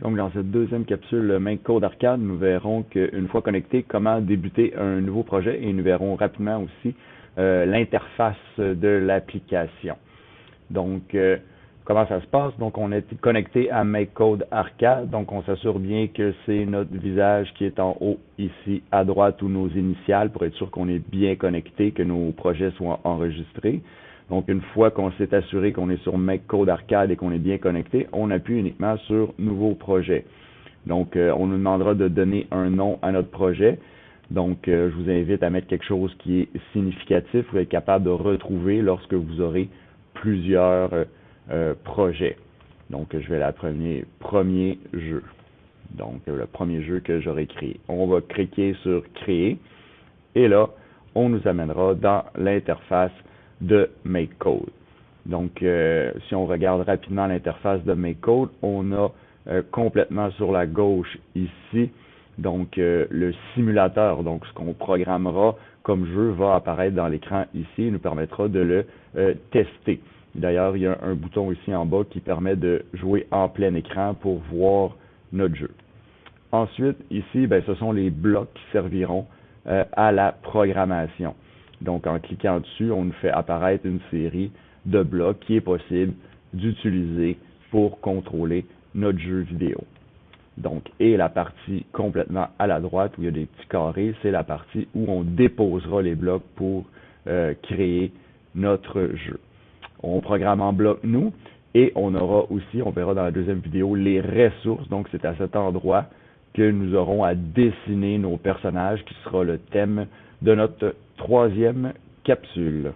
Donc, dans cette deuxième capsule Make Code Arcade, nous verrons qu'une fois connecté, comment débuter un nouveau projet et nous verrons rapidement aussi l'interface de l'application. Donc, comment ça se passe? Donc, on est connecté à Make Code Arcade. Donc, on s'assure bien que c'est notre visage qui est en haut ici à droite ou nos initiales pour être sûr qu'on est bien connecté, que nos projets soient enregistrés. Donc, une fois qu'on s'est assuré qu'on est sur Make Code Arcade et qu'on est bien connecté, on appuie uniquement sur Nouveau projet. Donc, on nous demandera de donner un nom à notre projet. Donc, je vous invite à mettre quelque chose qui est significatif pour être capable de retrouver lorsque vous aurez plusieurs projets. Donc, je vais l'appeler premier jeu. Donc, le premier jeu que j'aurai créé. On va cliquer sur Créer. Et là, on nous amènera dans l'interface de Make Code. Donc, si on regarde rapidement l'interface de Make Code, on a complètement sur la gauche ici, donc le simulateur, donc ce qu'on programmera comme jeu va apparaître dans l'écran ici et nous permettra de le tester. D'ailleurs, il y a un bouton ici en bas qui permet de jouer en plein écran pour voir notre jeu. Ensuite, ici, ce sont les blocs qui serviront à la programmation. Donc, en cliquant dessus, on nous fait apparaître une série de blocs qui est possible d'utiliser pour contrôler notre jeu vidéo. Donc, et la partie complètement à la droite où il y a des petits carrés, c'est la partie où on déposera les blocs pour créer notre jeu. On programme en bloc nous et on aura aussi, on verra dans la deuxième vidéo, les ressources. Donc, c'est à cet endroit que nous aurons à dessiner nos personnages qui sera le thème de notre troisième capsule.